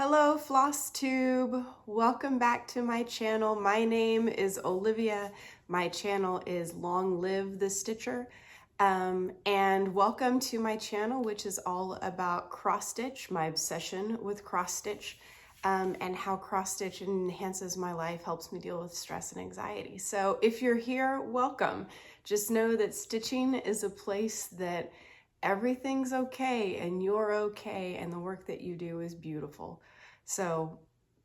Hello, Flosstube. Welcome back to my channel. My name is Olivia. My channel is Long Live the Stitcher. And welcome to my channel, which is all about cross stitch, my obsession with cross stitch, and how cross stitch enhances my life, helps me deal with stress and anxiety. So if you're here, welcome. Just know that stitching is a place that everything's okay and you're okay and the work that you do is beautiful. So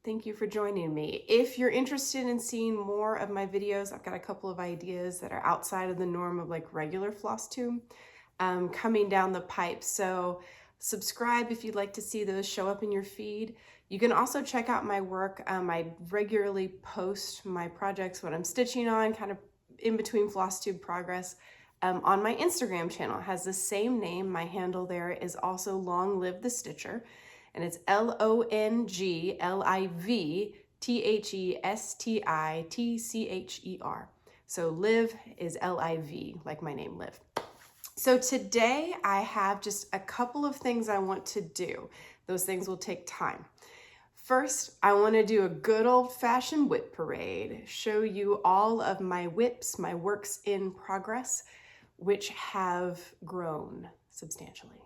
thank you for joining me. If you're interested in seeing more of my videos, I've got a couple of ideas that are outside of the norm of like regular Flosstube coming down the pipe. So subscribe if you'd like to see those show up in your feed. You can also check out my work. I regularly post my projects, what I'm stitching on, kind of in between Flosstube progress. On my Instagram channel. It has the same name. My handle there is also Long Live the Stitcher, and it's LONGLIVTHESTITCHER. So Liv is L-I-V, like my name, Liv. So today I have just a couple of things I want to do. Those things will take time. First, I want to do a good old-fashioned WIP parade, show you all of my WIPs, my works in progress, which have grown substantially.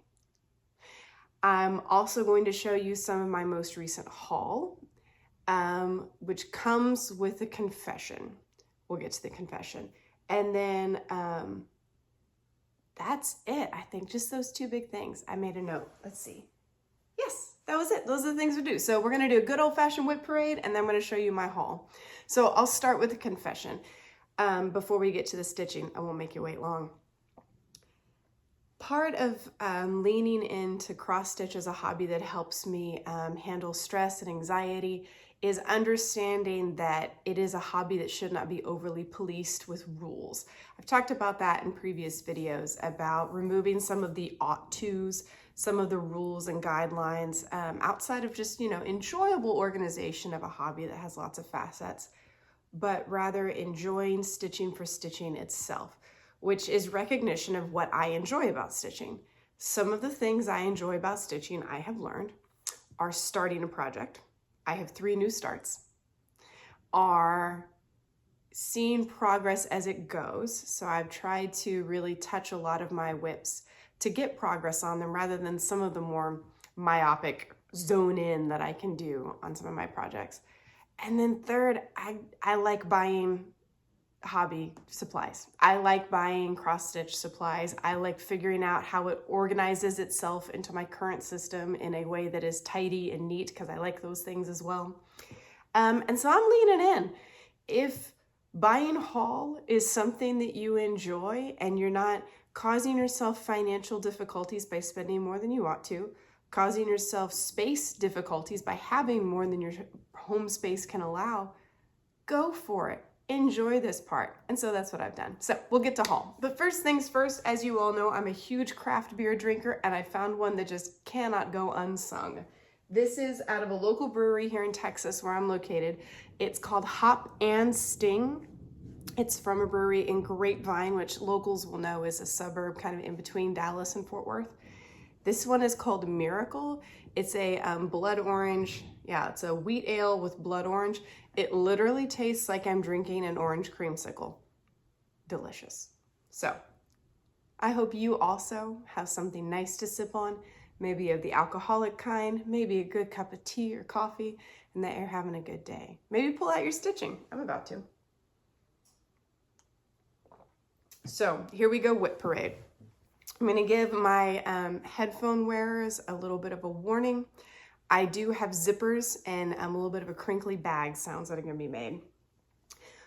I'm also going to show you some of my most recent haul, which comes with a confession. We'll get to the confession. And then that's it. I think just those two big things. I made a note. Let's see. Yes, that was it. Those are the things we do. So we're going to do a good old-fashioned WIP parade, and then I'm going to show you my haul. So I'll start with the confession. Before we get to the stitching, I won't make you wait long. Part of leaning into cross stitch as a hobby that helps me handle stress and anxiety is understanding that it is a hobby that should not be overly policed with rules. I've talked about that in previous videos about removing some of the ought tos, some of the rules and guidelines outside of just, enjoyable organization of a hobby that has lots of facets, but rather enjoying stitching for stitching itself, which is recognition of what I enjoy about stitching. Some of the things I enjoy about stitching I have learned are starting a project. I have 3 new starts. Are seeing progress as it goes. So I've tried to really touch a lot of my WIPs to get progress on them rather than some of the more myopic zone in that I can do on some of my projects. And then third, I like buying hobby supplies. I like buying cross-stitch supplies. I like figuring out how it organizes itself into my current system in a way that is tidy and neat, because I like those things as well. And so I'm leaning in. If buying haul is something that you enjoy and you're not causing yourself financial difficulties by spending more than you ought to, causing yourself space difficulties by having more than your home space can allow, go for it. Enjoy this part. And so that's what I've done. So we'll get to haul. But first things first, as you all know, I'm a huge craft beer drinker, and I found one that just cannot go unsung. This is out of a local brewery here in Texas where I'm located. It's called Hop and Sting. It's from a brewery in Grapevine, which locals will know is a suburb kind of in between Dallas and Fort Worth. This one is called Miracle. It's a blood orange. Yeah, it's a wheat ale with blood orange. It literally tastes like I'm drinking an orange creamsicle. Delicious. So I hope you also have something nice to sip on, maybe of the alcoholic kind, maybe a good cup of tea or coffee, and that you're having a good day. Maybe pull out your stitching. I'm about to. So here we go, WIP Parade. I'm going to give my headphone wearers a little bit of a warning. I do have zippers and a little bit of a crinkly bag sounds that are going to be made.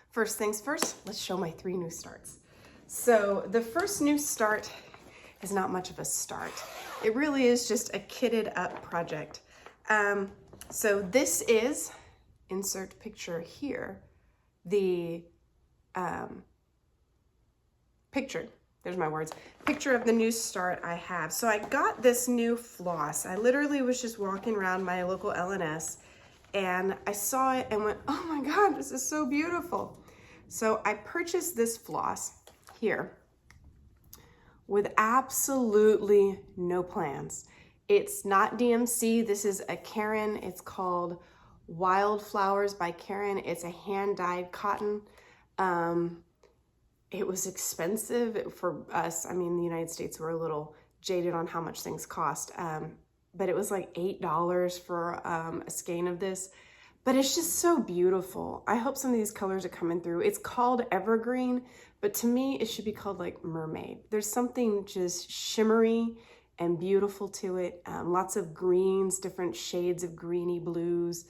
First things first, let's show my 3 new starts. So the first new start is not much of a start. It really is just a kitted up project. So this is, insert picture here, the picture. There's my words. Picture of the new start I have. So I got this new floss. I literally was just walking around my local L&S and I saw it and went, oh my God, this is so beautiful. So I purchased this floss here with absolutely no plans. It's not DMC. This is a Karen. It's called Wildflowers by Karen. It's a hand-dyed cotton. It was expensive for us. I mean, in the United States, we're a little jaded on how much things cost. But it was like $8 for a skein of this. But it's just so beautiful. I hope some of these colors are coming through. It's called Evergreen, but to me, it should be called like Mermaid. There's something just shimmery and beautiful to it. Lots of greens, different shades of greeny blues.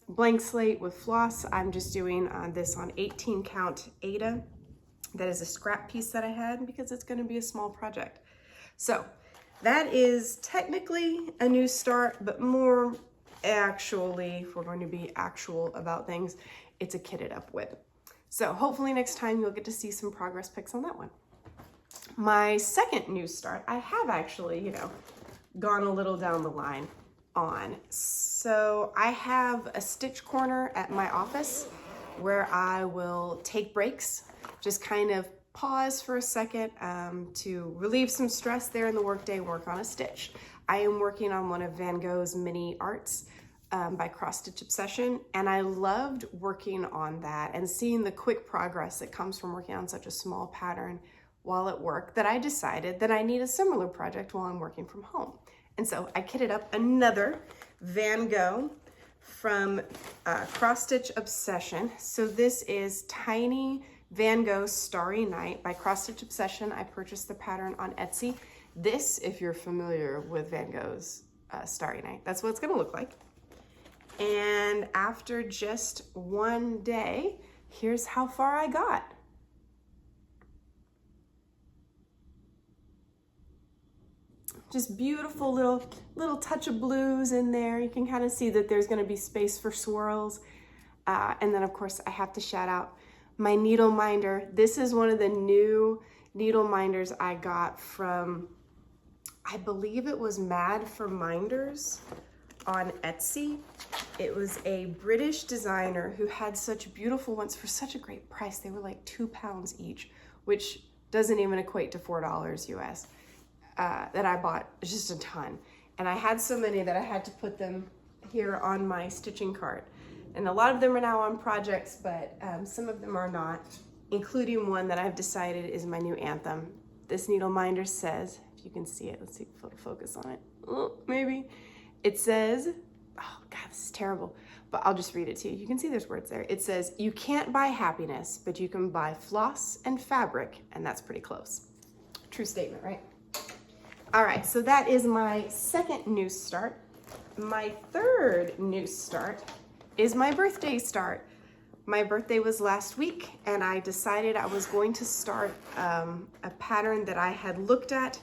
Blank slate with floss. I'm just doing this on 18 count Aida. That is a scrap piece that I had because it's going to be a small project. So that is technically a new start, but more actually, if we're going to be actual about things, it's a kitted up WIP. So hopefully next time you'll get to see some progress pics on that one. My second new start, I have actually, gone a little down the line on. So I have a stitch corner at my office where I will take breaks, just kind of pause for a second to relieve some stress there in the workday, work on a stitch. I am working on one of Van Gogh's mini arts by Cross Stitch Obsession, and I loved working on that and seeing the quick progress that comes from working on such a small pattern while at work, that I decided that I need a similar project while I'm working from home. And so I kitted up another Van Gogh from Cross Stitch Obsession. So this is Tiny Van Gogh Starry Night by Cross Stitch Obsession. I purchased the pattern on Etsy. This, if you're familiar with Van Gogh's Starry Night, that's what it's gonna look like. And after just one day, here's how far I got. Just beautiful little touch of blues in there. You can kind of see that there's gonna be space for swirls. And then of course I have to shout out my needle minder. This is one of the new needle minders I got from, I believe it was Mad for Minders on Etsy. It was a British designer who had such beautiful ones for such a great price. They were like £2 each, which doesn't even equate to $4 US. That I bought just a ton. And I had so many that I had to put them here on my stitching cart. And a lot of them are now on projects, but some of them are not, including one that I've decided is my new anthem. This needle minder says, if you can see it, let's see, focus on it, maybe. It says, oh God, this is terrible, but I'll just read it to you. You can see there's words there. It says, you can't buy happiness, but you can buy floss and fabric, and that's pretty close. True statement, right? All right, so that is my second new start. My third new start is my birthday start. My birthday was last week, and I decided I was going to start a pattern that I had looked at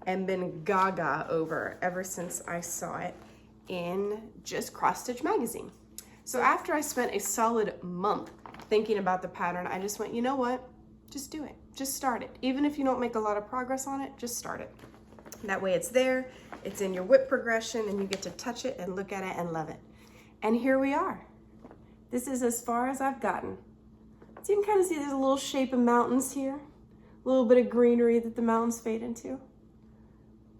and been gaga over ever since I saw it in just Cross Stitch magazine. So after I spent a solid month thinking about the pattern, I just went, you know what? Just do it. Just start it. Even if you don't make a lot of progress on it, just start it. That way it's there, it's in your WIP progression, and you get to touch it and look at it and love it. And here we are. This is as far as I've gotten. So you can kind of see there's a little shape of mountains here, a little bit of greenery that the mountains fade into.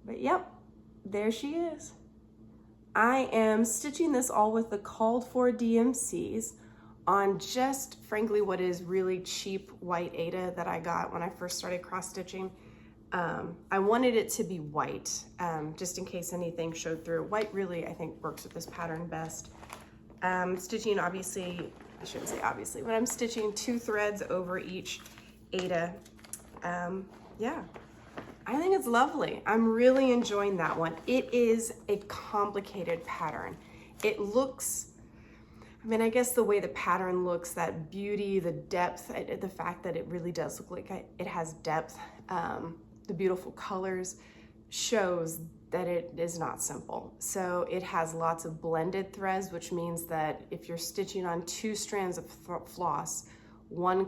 But yep, there she is. I am stitching this all with the called for DMCs on just, frankly, what is really cheap white Aida that I got when I first started cross stitching. I wanted it to be white, just in case anything showed through. White really, I think, works with this pattern best. Stitching, obviously, I shouldn't say obviously, but I'm stitching 2 threads over each Aida. Yeah, I think it's lovely. I'm really enjoying that one. It is a complicated pattern. It looks, I mean, I guess the way the pattern looks, that beauty, the depth, the fact that it really does look like it has depth, the beautiful colors shows that it is not simple. So it has lots of blended threads, which means that if you're stitching on 2 strands of floss, one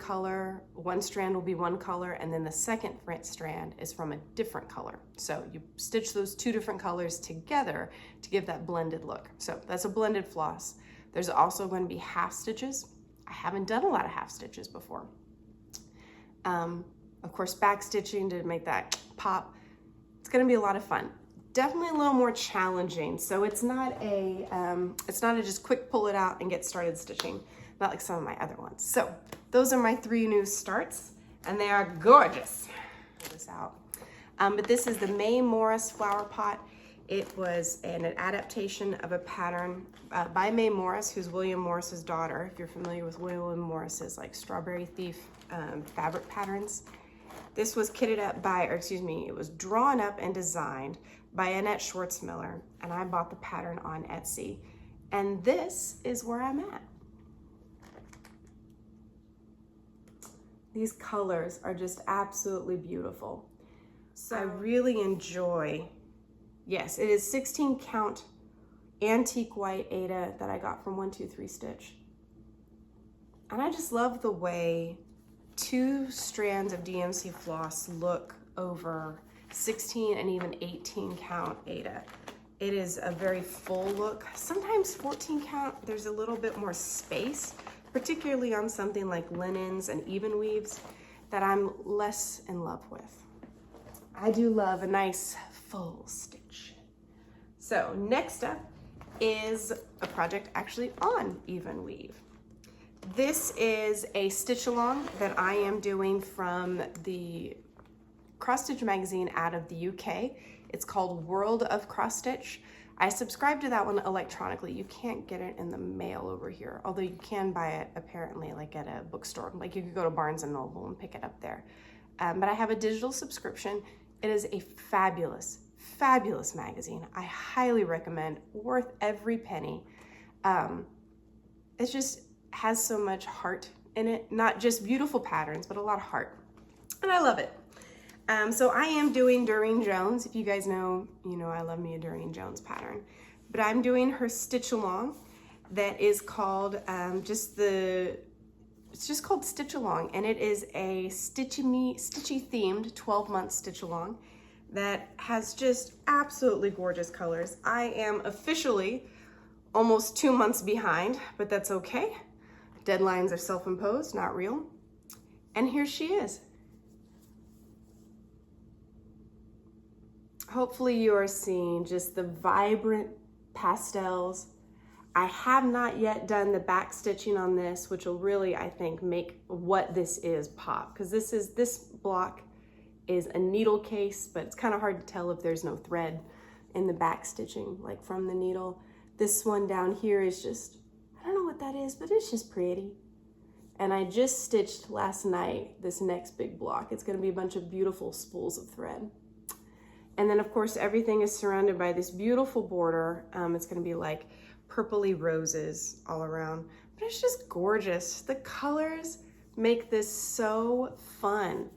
strand will be one color, and then the second strand is from a different color. So you stitch those 2 different colors together to give that blended look. So that's a blended floss. There's also going to be half stitches. I haven't done a lot of half stitches before. Of course, back stitching to make that pop. It's going to be a lot of fun. definitely a little more challenging. So it's not a just quick pull it out and get started stitching, not like some of my other ones. So those are my 3 new starts, and they are gorgeous. Pull this out. But this is the Mae Morris flower pot. It was an adaptation of a pattern by Mae Morris, who's William Morris's daughter. If you're familiar with William Morris's like Strawberry Thief fabric patterns. This was kitted up by, or excuse me, it was drawn up and designed by Annette Schwartzmiller, and I bought the pattern on Etsy. And this is where I'm at. These colors are just absolutely beautiful. So I really enjoy, yes, it is 16 count antique white Aida that I got from 123 Stitch. And I just love the way 2 strands of DMC floss look over 16 and even 18 count Aida. It is a very full look. Sometimes 14 count, there's a little bit more space, particularly on something like linens and even weaves that I'm less in love with. I do love a nice full stitch. So next up is a project actually on even weave. This is a stitch along that I am doing from the Cross Stitch magazine out of the UK. It's called World of Cross Stitch. I subscribe to that one electronically. You can't get it in the mail over here, although you can buy it apparently like at a bookstore. Like you could go to Barnes & Noble and pick it up there. But I have a digital subscription. It is a fabulous, fabulous magazine. I highly recommend, worth every penny. It just has so much heart in it, not just beautiful patterns, but a lot of heart. And I love it. So I am doing Doreen Jones. If you guys know, you know I love me a Doreen Jones pattern. But I'm doing her stitch along that is called it's just called Stitch Along, and it is a stitchy themed 12-month stitch along that has just absolutely gorgeous colors. I am officially almost 2 months behind, but that's okay. Deadlines are self-imposed, not real. And here she is. Hopefully you are seeing just the vibrant pastels. I have not yet done the back stitching on this, which will really, I think, make what this is pop. Because this block is a needle case, but it's kind of hard to tell if there's no thread in the back stitching, like from the needle. This one down here is just, I don't know what that is, but it's just pretty. And I just stitched last night this next big block. It's gonna be a bunch of beautiful spools of thread. And then of course, everything is surrounded by this beautiful border. It's gonna be like purpley roses all around, but it's just gorgeous. The colors make this so fun.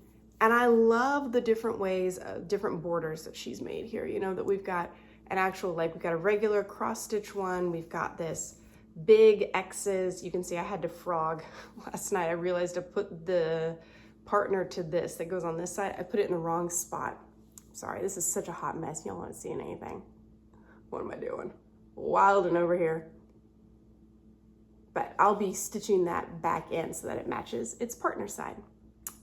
And I love the different ways, different borders that she's made here. You know, that we've got an actual, like we've got a regular cross stitch one. We've got this big X's. You can see I had to frog last night. I realized I put the partner to this that goes on this side. I put it in the wrong spot. Sorry, this is such a hot mess. Y'all aren't seeing anything. What am I doing? Wilding over here. But I'll be stitching that back in so that it matches its partner side.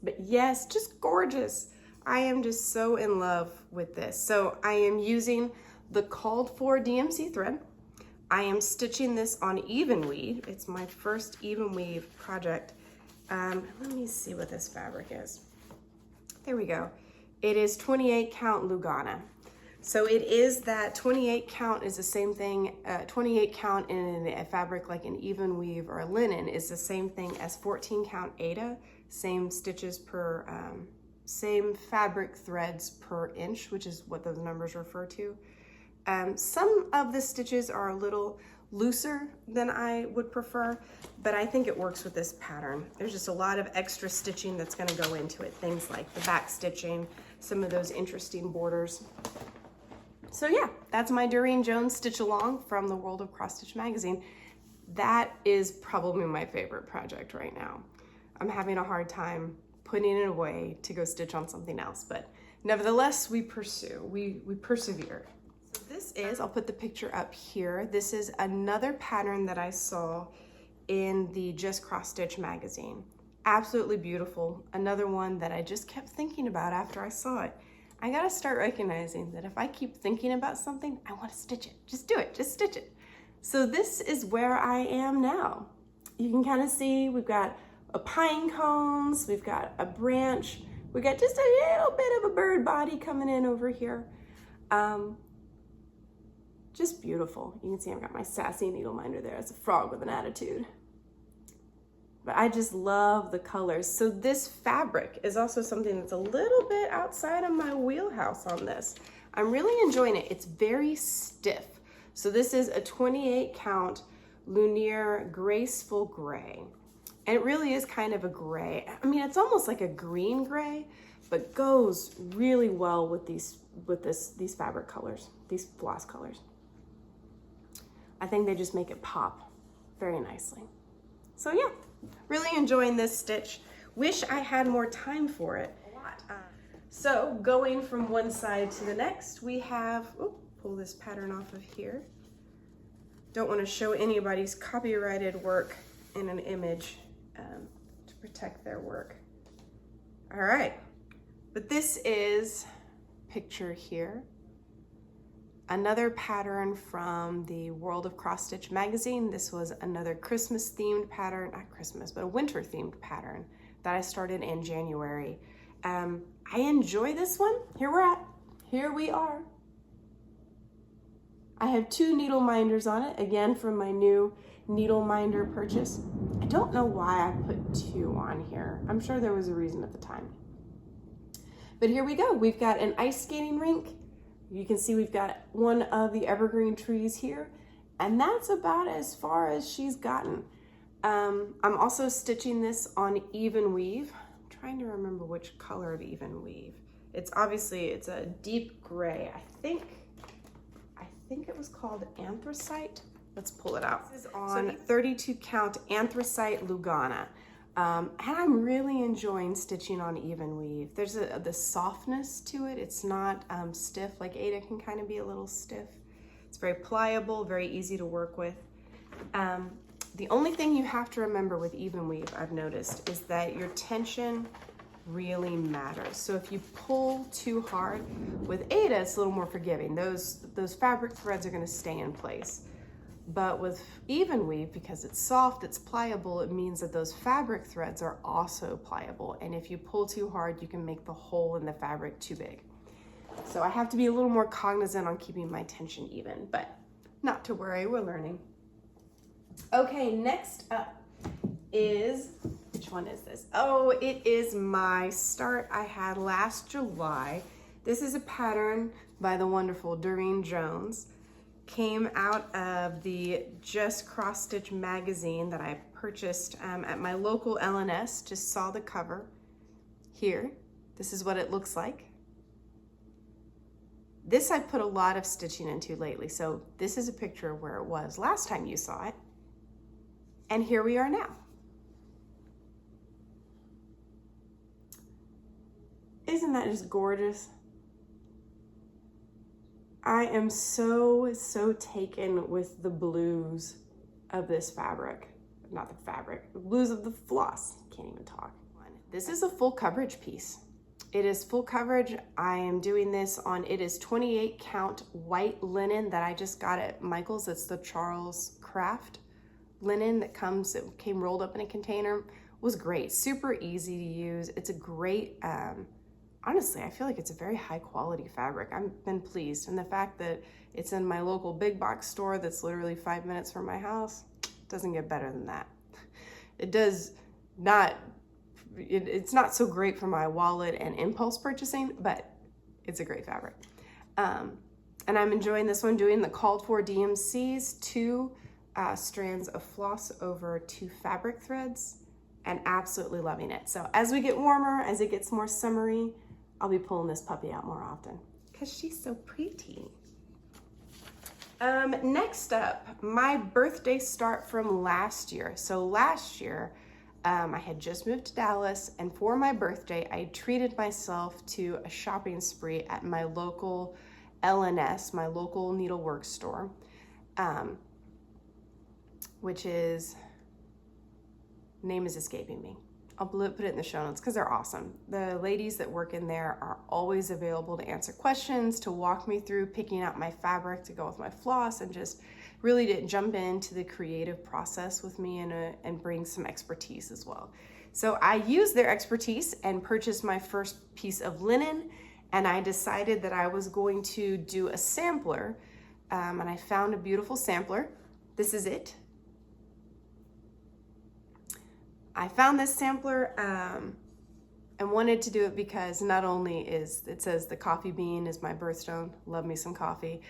But yes, just gorgeous. I am just so in love with this. So I am using the called for DMC thread. I am stitching this on even weave. It's my first even weave project. Let me see what this fabric is. There we go. It is 28 count Lugana. So it is that 28 count is the same thing, 28 count in a fabric like an even weave or a linen is the same thing as 14 count Aida, same stitches per, same fabric threads per inch, which is what those numbers refer to. Some of the stitches are a little looser than I would prefer, but I think it works with this pattern. There's just a lot of extra stitching that's gonna go into it, things like the back stitching, some of those interesting borders. So yeah, that's my Doreen Jones stitch along from the World of Cross Stitch magazine. That is probably my favorite project right now. I'm having a hard time putting it away to go stitch on something else, but nevertheless, we pursue, we persevere. So this is, I'll put the picture up here. This is another pattern that I saw in the Just Cross Stitch magazine. Absolutely beautiful. Another one that I just kept thinking about after I saw it. I gotta start recognizing that if I keep thinking about something, I wanna stitch it. Just do it, just stitch it. So this is where I am now. You can kind of see we've got a pine cones, we've got a branch, we got just a little bit of a bird body coming in over here. Just beautiful. You can see I've got my sassy needle minder there. It's a frog with an attitude. But I just love the colors. So this fabric is also something that's a little bit outside of my wheelhouse on this. I'm really enjoying it. It's very stiff. So this is a 28 count Lumiere Graceful Gray. And it really is kind of a gray. I mean, it's almost like a green gray, but goes really well with these fabric colors, these floss colors. I think they just make it pop very nicely. So yeah, really enjoying this stitch. Wish I had more time for it. So going from one side to the next, we have, pull this pattern off of here. Don't want to show anybody's copyrighted work in an image to protect their work. All right, but this is picture here. Another pattern from the World of Cross Stitch magazine. This was another Christmas themed pattern, not Christmas, but a winter themed pattern that I started in January. I enjoy this one. Here we are. I have 2 needle minders on it, again from my new needle minder purchase. I don't know why I put 2 on here. I'm sure there was a reason at the time. But here we go. We've got an ice skating rink. You can see we've got one of the evergreen trees here, and that's about as far as she's gotten. I'm also stitching this on even weave. I'm trying to remember which color of even weave. It's a deep gray. I think it was called anthracite. Let's pull it out. This is on 32 count anthracite Lugana. And I'm really enjoying stitching on even weave. There's the softness to it. It's not stiff, like Ada can kind of be a little stiff. It's very pliable, very easy to work with. The only thing you have to remember with even weave, I've noticed, is that your tension really matters. So if you pull too hard, with Ada, it's a little more forgiving. Those fabric threads are gonna stay in place. But with even weave, because it's soft, it's pliable, it means that those fabric threads are also pliable. And if you pull too hard, you can make the hole in the fabric too big. So I have to be a little more cognizant on keeping my tension even, but not to worry, we're learning. Okay, next up is, which one is this? Oh, it is my start I had last July. This is a pattern by the wonderful Doreen Jones. Came out of the Just Cross Stitch magazine that I purchased at my local LNS. Just saw the cover here. This is what it looks like. This I've put a lot of stitching into lately, so this is a picture of where it was last time you saw it. And here we are now. Isn't that just gorgeous? I am so taken with the blues of this fabric. Not the fabric, the blues of the floss. Can't even talk. This is a full coverage piece. It is full coverage. I am doing this on, it is 28 count white linen that I just got at Michael's. It's the Charles Craft linen that came rolled up in a container. It was great, super easy to use. It's a great, honestly, I feel like it's a very high quality fabric. I've been pleased. And the fact that it's in my local big box store that's literally 5 minutes from my house, doesn't get better than that. It does not, it's not so great for my wallet and impulse purchasing, but it's a great fabric. And I'm enjoying this one, doing the called for DMCs, 2 strands of floss over 2 fabric threads, and absolutely loving it. So as we get warmer, as it gets more summery, I'll be pulling this puppy out more often because she's so pretty. Next up, my birthday start from last year. So last year, I had just moved to Dallas, and for my birthday, I treated myself to a shopping spree at my local LNS, my local needlework store, which is, name is escaping me. I'll put it in the show notes because they're awesome. The ladies that work in there are always available to answer questions, to walk me through picking out my fabric to go with my floss, and just really to jump into the creative process with me and bring some expertise as well. So I used their expertise and purchased my first piece of linen, and I decided that I was going to do a sampler, and I found a beautiful sampler. This is it. I found this sampler and wanted to do it because not only it says the coffee bean is my birthstone, love me some coffee,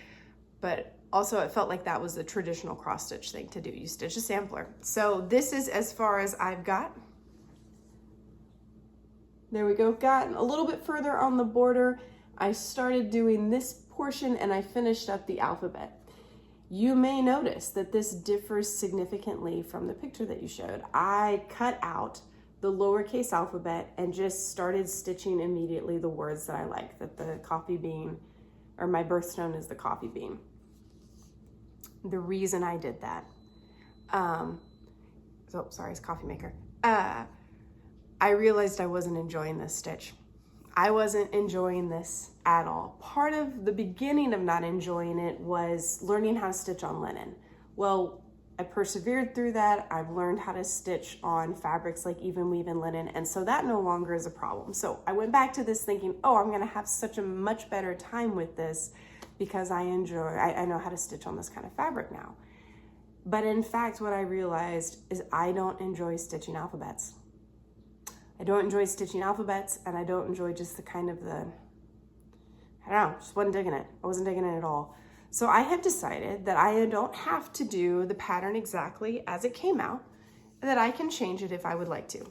but also it felt like that was the traditional cross stitch thing to do. You stitch a sampler. So this is as far as I've got. There we go, gotten a little bit further on the border. I started doing this portion and I finished up the alphabet. You may notice that this differs significantly from the picture that you showed. I cut out the lowercase alphabet and just started stitching immediately the words that I like, that the coffee bean, or my birthstone is the coffee bean. The reason I did that, sorry, it's coffee maker. I realized I wasn't enjoying this stitch. I wasn't enjoying this at all. Part of the beginning of not enjoying it was learning how to stitch on linen. Well, I persevered through that. I've learned how to stitch on fabrics like even weave and linen, and so that no longer is a problem. So I went back to this thinking, oh, I'm gonna have such a much better time with this because I know how to stitch on this kind of fabric now. But in fact, what I realized is I don't enjoy stitching alphabets. I don't enjoy stitching alphabets, and I don't enjoy just the kind of I don't know, just wasn't digging it. I wasn't digging it at all. So I have decided that I don't have to do the pattern exactly as it came out, that I can change it if I would like to.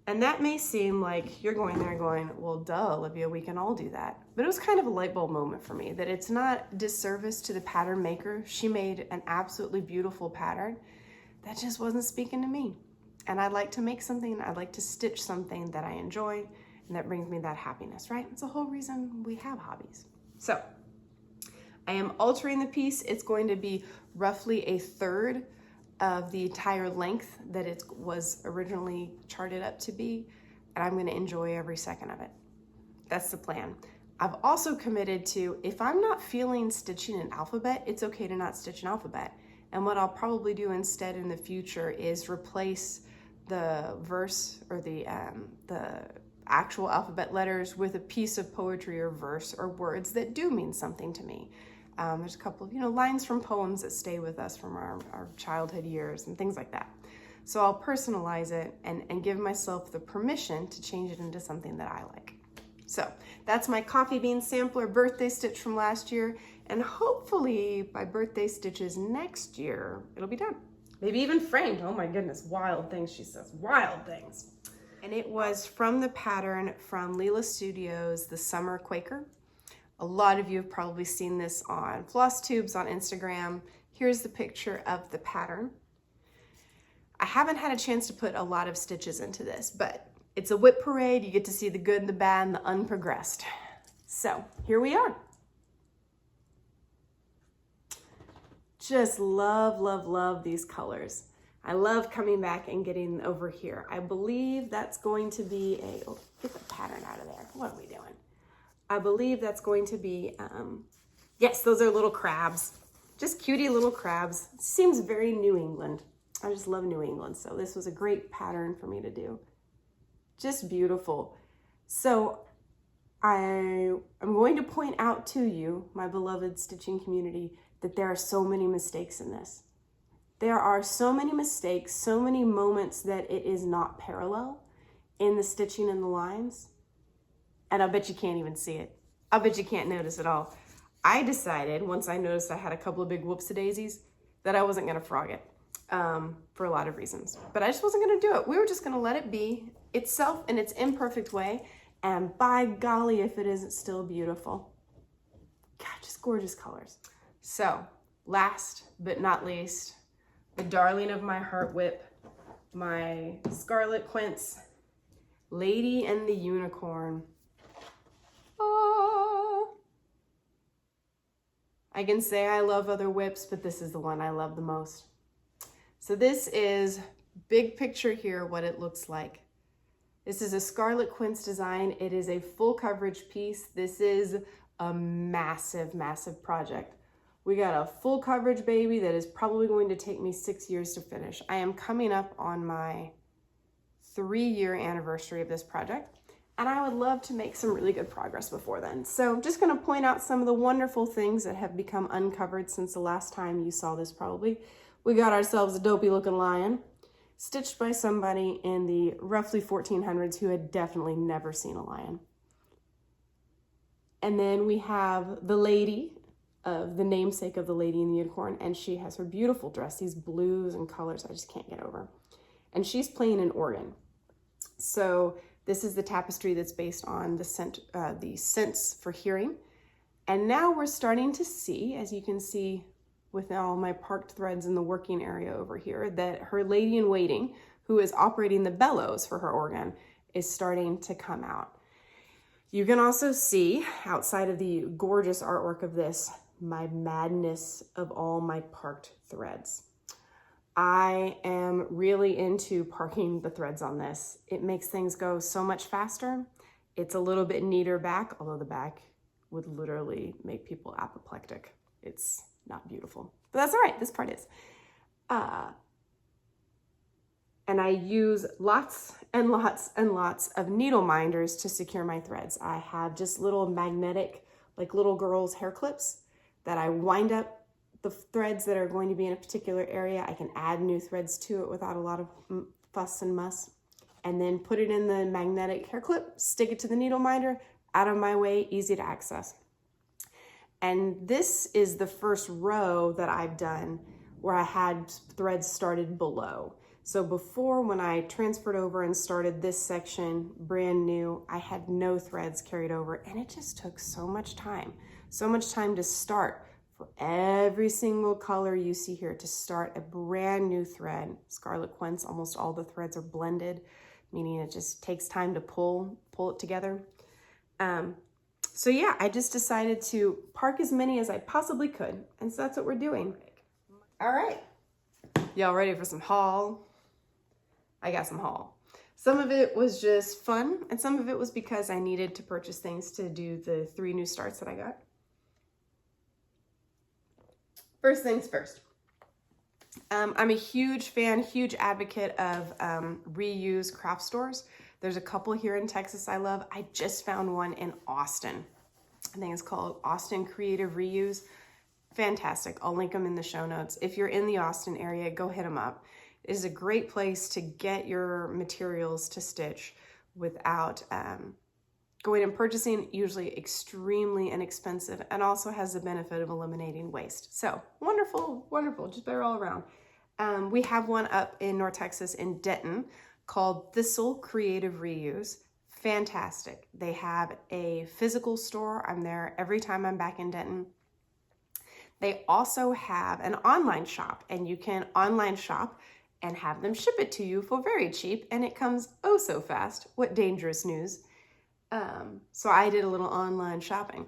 And that may seem like you're going there going, well, duh, Olivia, we can all do that. But it was kind of a light bulb moment for me, that it's not disservice to the pattern maker. She made an absolutely beautiful pattern that just wasn't speaking to me. And I like to make something, I like to stitch something that I enjoy, and that brings me that happiness, right? It's the whole reason we have hobbies. So I am altering the piece. It's going to be roughly a third of the entire length that it was originally charted up to be, and I'm gonna enjoy every second of it. That's the plan. I've also committed to, if I'm not feeling stitching an alphabet, it's okay to not stitch an alphabet. And what I'll probably do instead in the future is replace the verse or the actual alphabet letters with a piece of poetry or verse or words that do mean something to me. There's a couple of lines from poems that stay with us from our childhood years and things like that. So I'll personalize it and give myself the permission to change it into something that I like. So that's my coffee bean sampler birthday stitch from last year, and hopefully by birthday stitches next year, it'll be done. Maybe even framed. Oh my goodness, wild things, she says, wild things. And it was from the pattern from Leela Studios, the Summer Quaker. A lot of you have probably seen this on Flosstubes on Instagram. Here's the picture of the pattern. I haven't had a chance to put a lot of stitches into this, but it's a WIP Parade. You get to see the good and the bad and the unprogressed. So here we are. Just love, love, love these colors. I love coming back and getting over here. I believe that's going to be get the pattern out of there. What are we doing? I believe that's going to be, yes, those are little crabs. Just cutie little crabs. Seems very New England. I just love New England. So this was a great pattern for me to do. Just beautiful. So I'm going to point out to you, my beloved stitching community, that there are so many mistakes in this. There are so many mistakes, so many moments that it is not parallel in the stitching and the lines. And I bet you can't even see it. I bet you can't notice at all. I decided, once I noticed I had a couple of big whoopsie-daisies, that I wasn't gonna frog it for a lot of reasons. But I just wasn't gonna do it. We were just gonna let it be itself in its imperfect way. And by golly, if it isn't still beautiful. God, just gorgeous colors. So, last but not least, the darling of my heart WIP, my Scarlet Quince, Lady and the Unicorn. Oh. I can say I love other WIPs, but this is the one I love the most. So this is big picture here, what it looks like. This is a Scarlet Quince design. It is a full coverage piece. This is a massive, massive project. We got a full coverage baby that is probably going to take me 6 years to finish. I am coming up on my 3-year anniversary of this project, and I would love to make some really good progress before then. So I'm just gonna point out some of the wonderful things that have become uncovered since the last time you saw this probably. We got ourselves a dopey looking lion, stitched by somebody in the roughly 1400s who had definitely never seen a lion. And then we have the lady, of the namesake of the Lady in the Unicorn, and she has her beautiful dress, these blues and colors I just can't get over. And she's playing an organ. So this is the tapestry that's based on the sense for hearing. And now we're starting to see, as you can see with all my parked threads in the working area over here, that her lady in waiting, who is operating the bellows for her organ, is starting to come out. You can also see, outside of the gorgeous artwork of this, my madness of all my parked threads. I am really into parking the threads on this. It makes things go so much faster. It's a little bit neater back, although the back would literally make people apoplectic. It's not beautiful, but that's all right, this part is. And I use lots and lots and lots of needle minders to secure my threads. I have just little magnetic, like little girls' hair clips that I wind up the threads that are going to be in a particular area. I can add new threads to it without a lot of fuss and muss, and then put it in the magnetic hair clip, stick it to the needle minder, out of my way, easy to access. And this is the first row that I've done where I had threads started below. So before, when I transferred over and started this section brand new, I had no threads carried over, and it just took so much time to start for every single color you see here, to start a brand new thread. Scarlet Quince, almost all the threads are blended, meaning it just takes time to pull it together. So yeah, I just decided to park as many as I possibly could, and so that's what we're doing. All right, y'all ready for some haul? I got some haul. Some of it was just fun, and some of it was because I needed to purchase things to do the 3 new starts that I got. First things first. I'm a huge fan, huge advocate of reuse craft stores. There's a couple here in Texas I love. I just found one in Austin. I think it's called Austin Creative Reuse. Fantastic. I'll link them in the show notes. If you're in the Austin area, go hit them up. It is a great place to get your materials to stitch without going and purchasing, usually extremely inexpensive, and also has the benefit of eliminating waste. So wonderful, wonderful, just better all around. We have one up in North Texas in Denton called Thistle Creative Reuse. Fantastic. They have a physical store. I'm there every time I'm back in Denton. They also have an online shop, and you can online shop and have them ship it to you for very cheap, and it comes oh so fast. What dangerous news. So I did a little online shopping.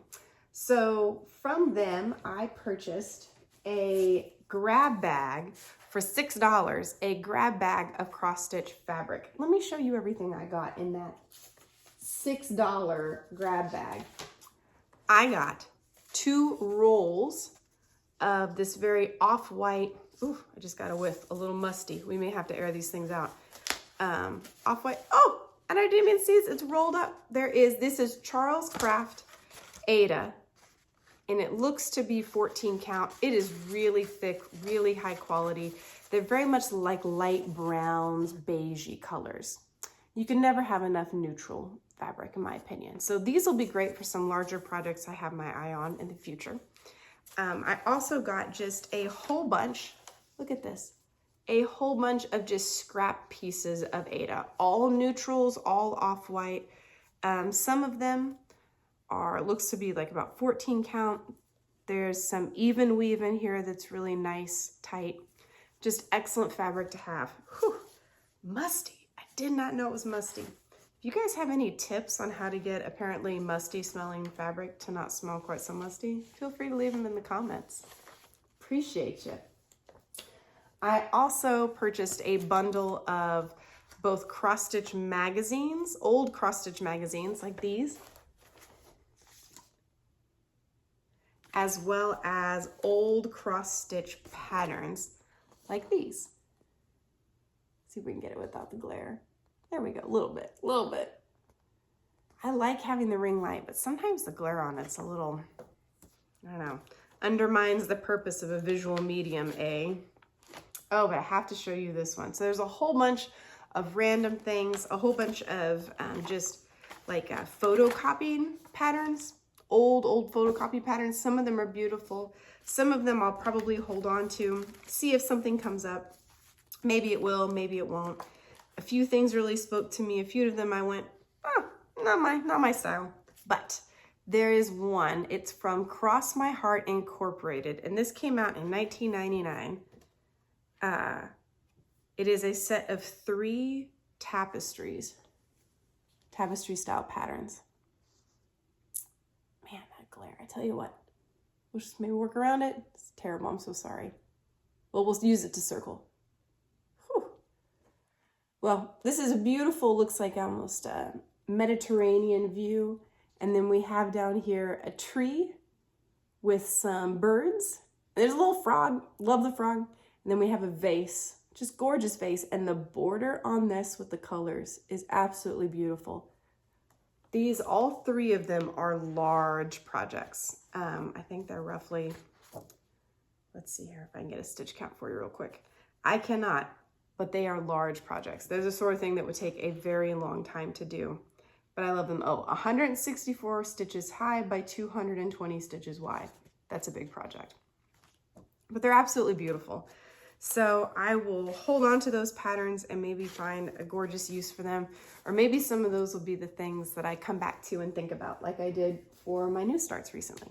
So from them, I purchased a grab bag for $6, a grab bag of cross-stitch fabric. Let me show you everything I got in that $6 grab bag. I got 2 rolls of this very off-white, ooh, I just got a whiff, a little musty. We may have to air these things out. Off-white, oh, and I didn't even see it, it's rolled up. This is Charles Craft Ada, and it looks to be 14 count. It is really thick, really high quality. They're very much like light browns, beigey colors. You can never have enough neutral fabric, in my opinion. So these will be great for some larger projects I have my eye on in the future. I also got just a whole bunch, look at this, a whole bunch of just scrap pieces of Ada, all neutrals, all off-white. Some of them looks to be like about 14 count. There's some even weave in here that's really nice, tight, just excellent fabric to have. Whew, musty. I did not know it was musty. If you guys have any tips on how to get apparently musty smelling fabric to not smell quite so musty, feel free to leave them in the comments. Appreciate you. I also purchased a bundle of both cross-stitch magazines, old cross-stitch magazines like these, as well as old cross-stitch patterns like these. See if we can get it without the glare. There we go, a little bit, a little bit. I like having the ring light, but sometimes the glare on it's a little, I don't know, undermines the purpose of a visual medium, eh? Oh, but I have to show you this one. So there's a whole bunch of random things, a whole bunch of just like photocopying patterns, old photocopy patterns. Some of them are beautiful. Some of them I'll probably hold on to, see if something comes up. Maybe it will, maybe it won't. A few things really spoke to me. A few of them I went, oh, not my style. But there is one, it's from Cross My Heart Incorporated, and this came out in 1999. It is a set of 3 tapestry style patterns. Man, that glare, I tell you what. We'll just maybe work around it. It's terrible, I'm so sorry. Well, we'll use it to circle. Whew. Well, this is a beautiful, looks like almost a Mediterranean view. And then we have down here a tree with some birds. There's a little frog, love the frog. And then we have a vase, just gorgeous vase. And the border on this with the colors is absolutely beautiful. These, all 3 of them are large projects. I think they're roughly, let's see here if I can get a stitch count for you real quick. I cannot, but they are large projects. They're the sort of thing that would take a very long time to do. But I love them. Oh, 164 stitches high by 220 stitches wide. That's a big project. But they're absolutely beautiful. So I will hold on to those patterns and maybe find a gorgeous use for them. Or maybe some of those will be the things that I come back to and think about, like I did for my new starts recently.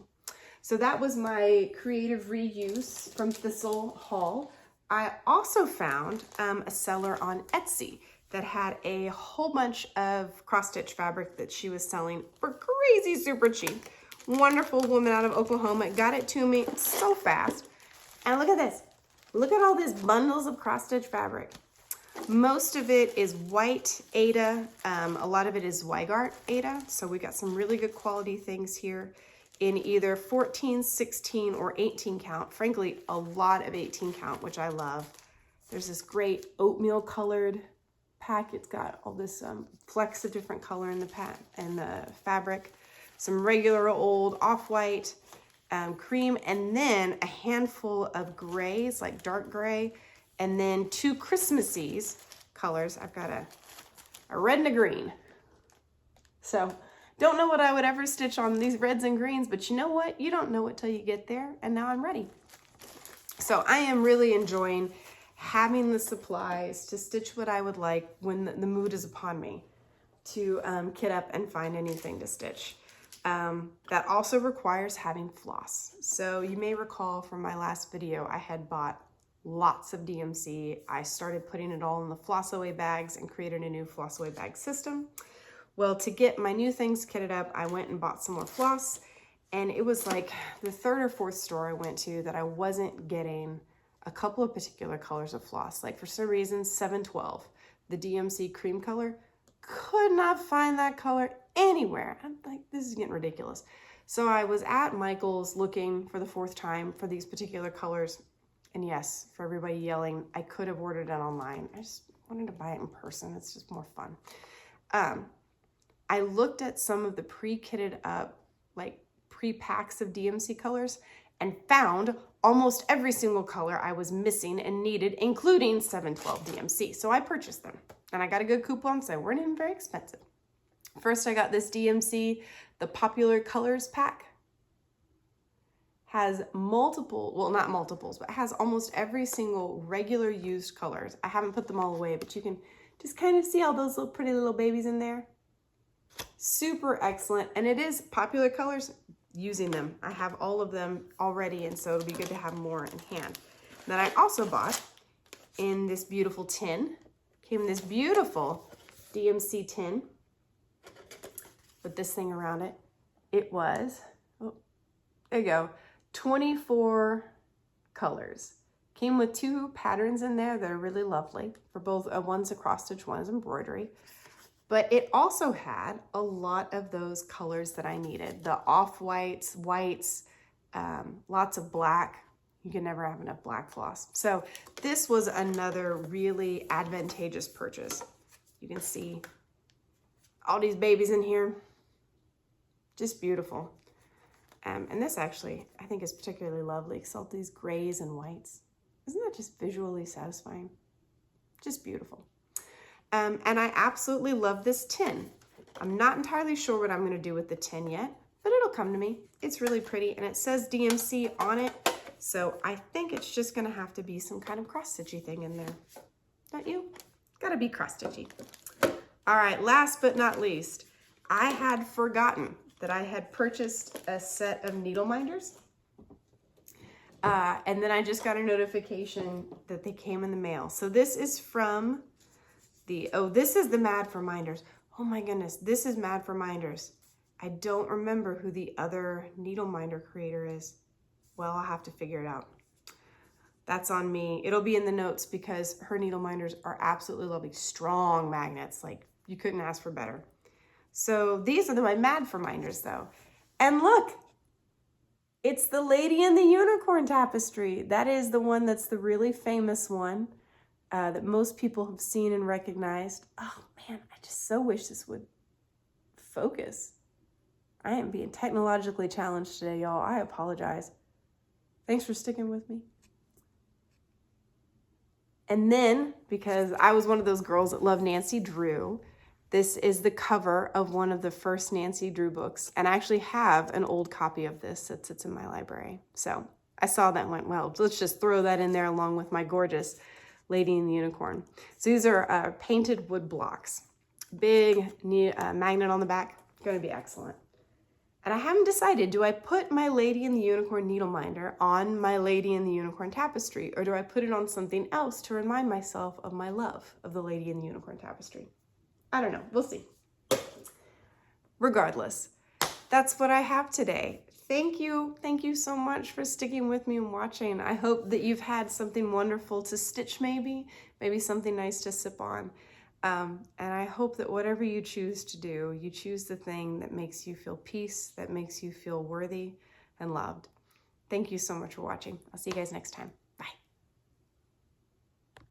So that was my creative reuse from Thistle haul. I also found a seller on Etsy that had a whole bunch of cross-stitch fabric that she was selling for crazy super cheap. Wonderful woman out of Oklahoma, got it to me so fast. And look at this. Look at all these bundles of cross-stitch fabric. Most of it is white Aida. A lot of it is Weigart Aida. So we got some really good quality things here in either 14, 16, or 18 count. Frankly, a lot of 18 count, which I love. There's this great oatmeal colored pack. It's got all this flecks of different color in the fabric. Some regular old off-white, cream, and then a handful of grays, like dark gray, and then 2 Christmassy colors. I've got a red and a green. So don't know what I would ever stitch on these reds and greens, but you know what? You don't know it till you get there, and now I'm ready. So I am really enjoying having the supplies to stitch what I would like when the mood is upon me to kit up and find a new thing to stitch. That also requires having floss. So you may recall from my last video, I had bought lots of DMC. I started putting it all in the floss away bags and created a new floss away bag system. Well, to get my new things kitted up, I went and bought some more floss, and it was like the 3rd or 4th store I went to that I wasn't getting a couple of particular colors of floss. Like for some reason, 712, the DMC cream color, could not find that color anywhere. I'm like, this is getting ridiculous. So I was at Michael's looking for the 4th time for these particular colors. And yes, for everybody yelling, I could have ordered it online. I just wanted to buy it in person. It's just more fun. I looked at some of the pre-kitted up, like pre-packs of DMC colors, and found almost every single color I was missing and needed, including 712 DMC. So I purchased them, and I got a good coupon, so they weren't even very expensive. First, I got this DMC, the Popular Colors pack. Has multiple, well, not multiples, but has almost every single regular used colors. I haven't put them all away, but you can just kind of see all those little pretty little babies in there. Super excellent, and it is Popular Colors. Using them, I have all of them already, and so it'll be good to have more in hand. Then I also bought in this beautiful tin, came in this beautiful DMC tin with this thing around it. It was, oh, there you go, 24 colors. Came with 2 patterns in there that are really lovely for both. One's a cross stitch, one is embroidery. But it also had a lot of those colors that I needed. The off-whites, whites, lots of black. You can never have enough black floss. So this was another really advantageous purchase. You can see all these babies in here. Just beautiful. And this actually, I think, is particularly lovely because all these grays and whites. Isn't that just visually satisfying? Just beautiful. And I absolutely love this tin. I'm not entirely sure what I'm going to do with the tin yet, but it'll come to me. It's really pretty, and it says DMC on it, so I think it's just going to have to be some kind of cross-stitchy thing in there. Don't you? Got to be cross-stitchy. All right, last but not least, I had forgotten that I had purchased a set of needle minders. And then I just got a notification that they came in the mail. So this is from this is the Mad for Minders. Oh my goodness, this is Mad for Minders. I don't remember who the other needle minder creator is. Well, I'll have to figure it out. That's on me. It'll be in the notes because her needle minders are absolutely lovely. Strong magnets, like you couldn't ask for better. So these are my Mad for Minders though. And look, it's the Lady and the Unicorn tapestry. That is the one that's the really famous one that most people have seen and recognized. Oh man, I just so wish this would focus. I am being technologically challenged today, y'all. I apologize. Thanks for sticking with me. And then, because I was one of those girls that loved Nancy Drew, this is the cover of one of the first Nancy Drew books. And I actually have an old copy of this that sits in my library. So I saw that and went, well, let's just throw that in there along with my gorgeous Lady and the Unicorn. So these are painted wood blocks. Big magnet on the back. Going to be excellent. And I haven't decided, do I put my Lady and the Unicorn needle minder on my Lady and the Unicorn tapestry, or do I put it on something else to remind myself of my love of the Lady and the Unicorn tapestry? I don't know. We'll see. Regardless, that's what I have today. Thank you. Thank you so much for sticking with me and watching. I hope that you've had something wonderful to stitch maybe something nice to sip on. And I hope that whatever you choose to do, you choose the thing that makes you feel peace, that makes you feel worthy and loved. Thank you so much for watching. I'll see you guys next time.